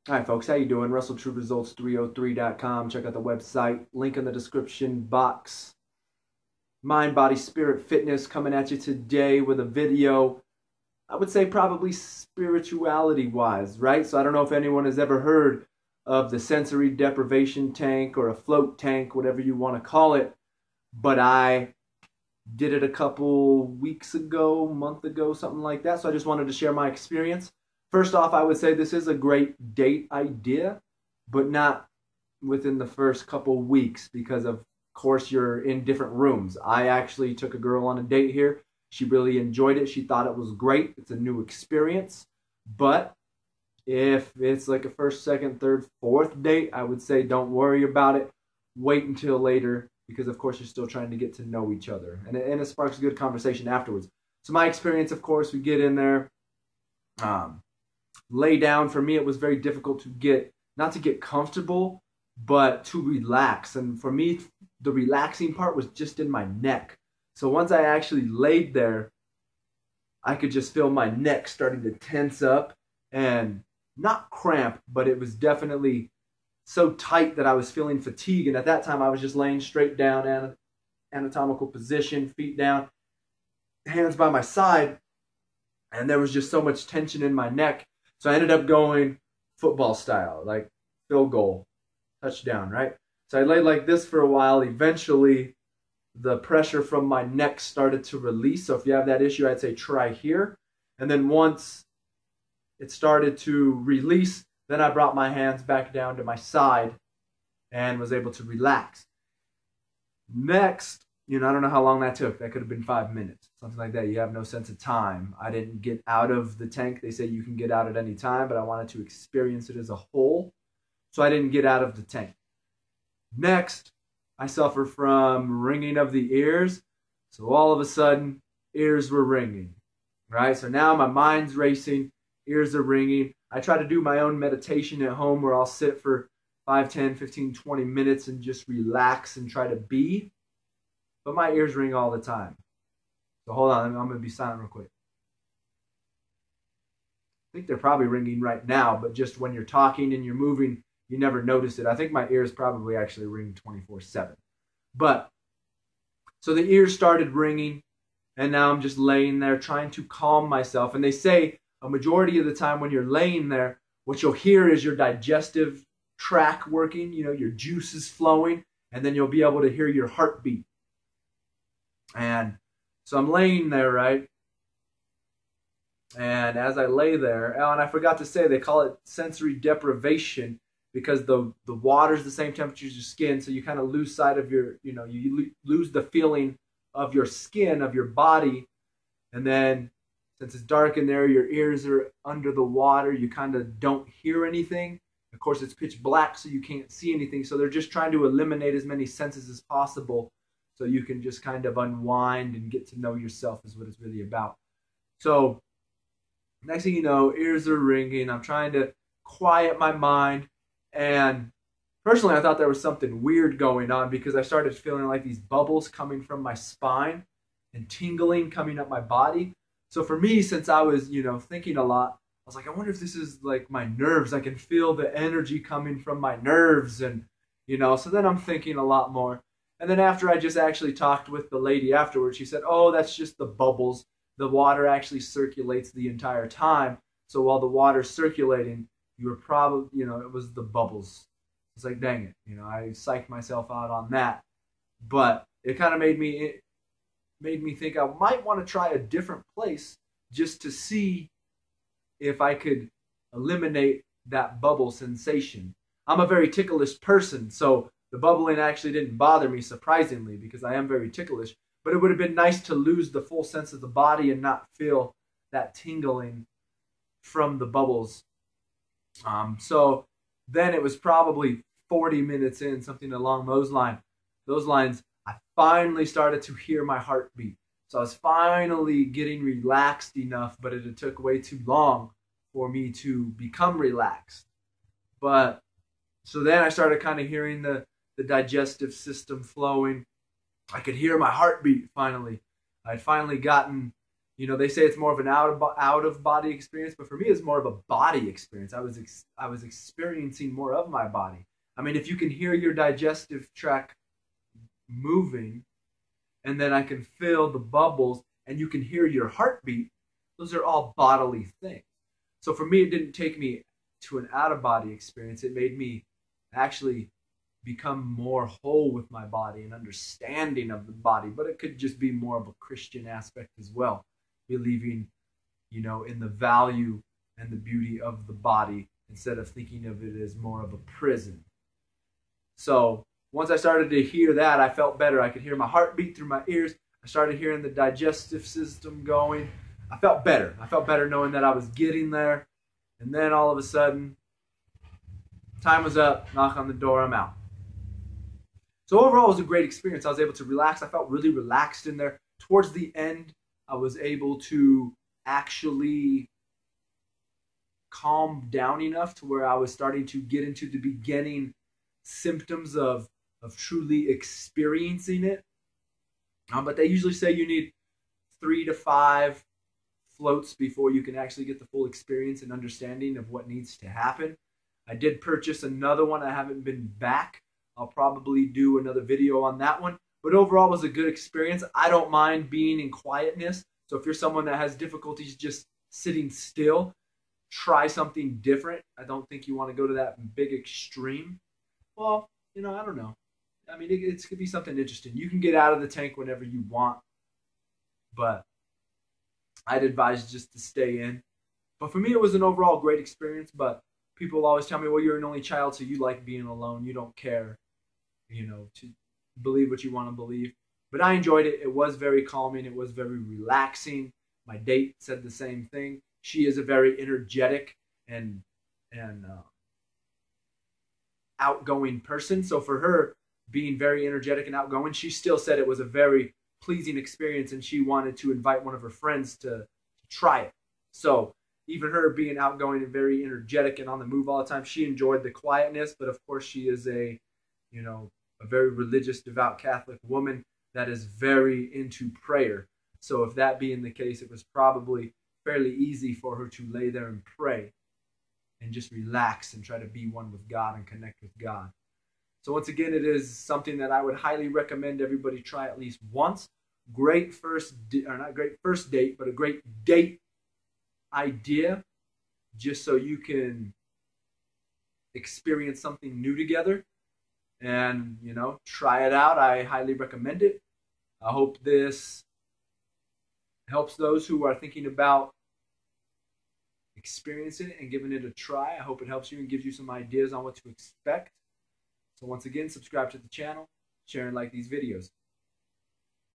All right, folks, how you doing? RussellTrueResults303.com. Check out the website. Link in the description box. Mind, body, spirit, fitness coming at you today with a video. I would say probably spirituality-wise, right? So I don't know if anyone has ever heard of the sensory deprivation tank or a float tank, whatever you want to call it. But I did it a couple weeks ago, month ago, something like that. So I just wanted to share my experience. First off, I would say this is a great date idea, but not within the first couple weeks because, of course, you're in different rooms. I actually took a girl on a date here. She really enjoyed it. She thought it was great. It's a new experience. But if it's like a first, second, third, fourth date, I would say don't worry about it. Wait until later because, of course, you're still trying to get to know each other. And it sparks a good conversation afterwards. So my experience, of course, we get in there. Lay down. For me, it was very difficult to get, not to get comfortable, but to relax. And for me, the relaxing part was just in my neck. So once I actually laid there, I could just feel my neck starting to tense up and not cramp, but it was definitely so tight that I was feeling fatigue. And at that time, I was just laying straight down, anatomical position, feet down, hands by my side. And there was just so much tension in my neck. So I ended up going football style, like field goal, touchdown, right? So I lay like this for a while. Eventually, the pressure from my neck started to release. So if you have that issue, I'd say try here. And then once it started to release, then I brought my hands back down to my side and was able to relax. Next, I don't know how long that took. That could have been 5 minutes, something like that. You have no sense of time. I didn't get out of the tank. They say you can get out at any time, but I wanted to experience it as a whole. So I didn't get out of the tank. Next, I suffer from ringing of the ears. So all of a sudden, ears were ringing, right? So now my mind's racing, ears are ringing. I try to do my own meditation at home where I'll sit for 5, 10, 15, 20 minutes and just relax and try to be. But my ears ring all the time. So hold on, I'm going to be silent real quick. I think they're probably ringing right now, but just when you're talking and you're moving, you never notice it. I think my ears probably actually ring 24/7. But, so the ears started ringing, and now I'm just laying there trying to calm myself. And they say a majority of the time when you're laying there, what you'll hear is your digestive tract working, your juices flowing, and then you'll be able to hear your heartbeat. And so I'm laying there, right? And as I lay there, and I forgot to say, they call it sensory deprivation because the water's the same temperature as your skin, so you kind of lose sight of your, you lose the feeling of your skin, of your body. And then since it's dark in there, your ears are under the water, you kind of don't hear anything. Of course, it's pitch black, so you can't see anything. So they're just trying to eliminate as many senses as possible so you can just kind of unwind and get to know yourself is what it's really about. So next thing you know, ears are ringing. I'm trying to quiet my mind. And personally, I thought there was something weird going on because I started feeling like these bubbles coming from my spine and tingling coming up my body. So for me, since I was, thinking a lot, I was like, I wonder if this is like my nerves. I can feel the energy coming from my nerves. And, so then I'm thinking a lot more. And then after I just actually talked with the lady afterwards, she said, oh, that's just the bubbles. The water actually circulates the entire time. So while the water's circulating, you were probably, it was the bubbles. It's like, dang it. I psyched myself out on that. But it kind of made me think I might want to try a different place just to see if I could eliminate that bubble sensation. I'm a very ticklish person, so the bubbling actually didn't bother me, surprisingly, because I am very ticklish. But it would have been nice to lose the full sense of the body and not feel that tingling from the bubbles. So then it was probably 40 minutes in, something along those lines, I finally started to hear my heartbeat. So I was finally getting relaxed enough, but it took way too long for me to become relaxed. But so then I started kind of hearing the digestive system flowing. I could hear my heartbeat finally. I'd finally gotten You know, they say it's more of an out of body experience, but for me, it's more of a body experience. I was experiencing more of my body. I mean, if you can hear your digestive tract moving, and then I can feel the bubbles, and you can hear your heartbeat, those are all bodily things. So for me, it didn't take me to an out of body experience. It made me actually become more whole with my body and understanding of the body. But it could just be more of a Christian aspect as well, believing, you know, in the value and the beauty of the body instead of thinking of it as more of a prison. So once I started to hear that, I felt better. I could hear my heartbeat through my ears. I started hearing the digestive system going. I felt better. I felt better knowing that I was getting there. And then all of a sudden, time was up, knock on the door, I'm out. So overall, it was a great experience. I was able to relax. I felt really relaxed in there. Towards the end, I was able to actually calm down enough to where I was starting to get into the beginning symptoms of truly experiencing it. But they usually say you need 3 to 5 floats before you can actually get the full experience and understanding of what needs to happen. I did purchase another one. I haven't been back. I'll probably do another video on that one. But overall, it was a good experience. I don't mind being in quietness. So if you're someone that has difficulties just sitting still, try something different. I don't think you want to go to that big extreme. Well, you know, I don't know. I mean, it could be something interesting. You can get out of the tank whenever you want, but I'd advise just to stay in. But for me, it was an overall great experience. But people always tell me, well, you're an only child, so you like being alone. You don't care, you know, to believe what you want to believe. But I enjoyed it. It was very calming. It was very relaxing. My date said the same thing. She is a very energetic and outgoing person. So for her, being very energetic and outgoing, she still said it was a very pleasing experience, and she wanted to invite one of her friends to try it. So even her being outgoing and very energetic and on the move all the time, she enjoyed the quietness. But of course, she is a very religious, devout Catholic woman that is very into prayer. So if that being the case, it was probably fairly easy for her to lay there and pray and just relax and try to be one with God and connect with God. So once again, it is something that I would highly recommend everybody try at least once. Great not great first date, but a great date idea, just so you can experience something new together and, you know, try it out. I highly recommend it. I hope this helps those who are thinking about experiencing it and giving it a try. I hope it helps you and gives you some ideas on what to expect. So once again, subscribe to the channel, share and like these videos.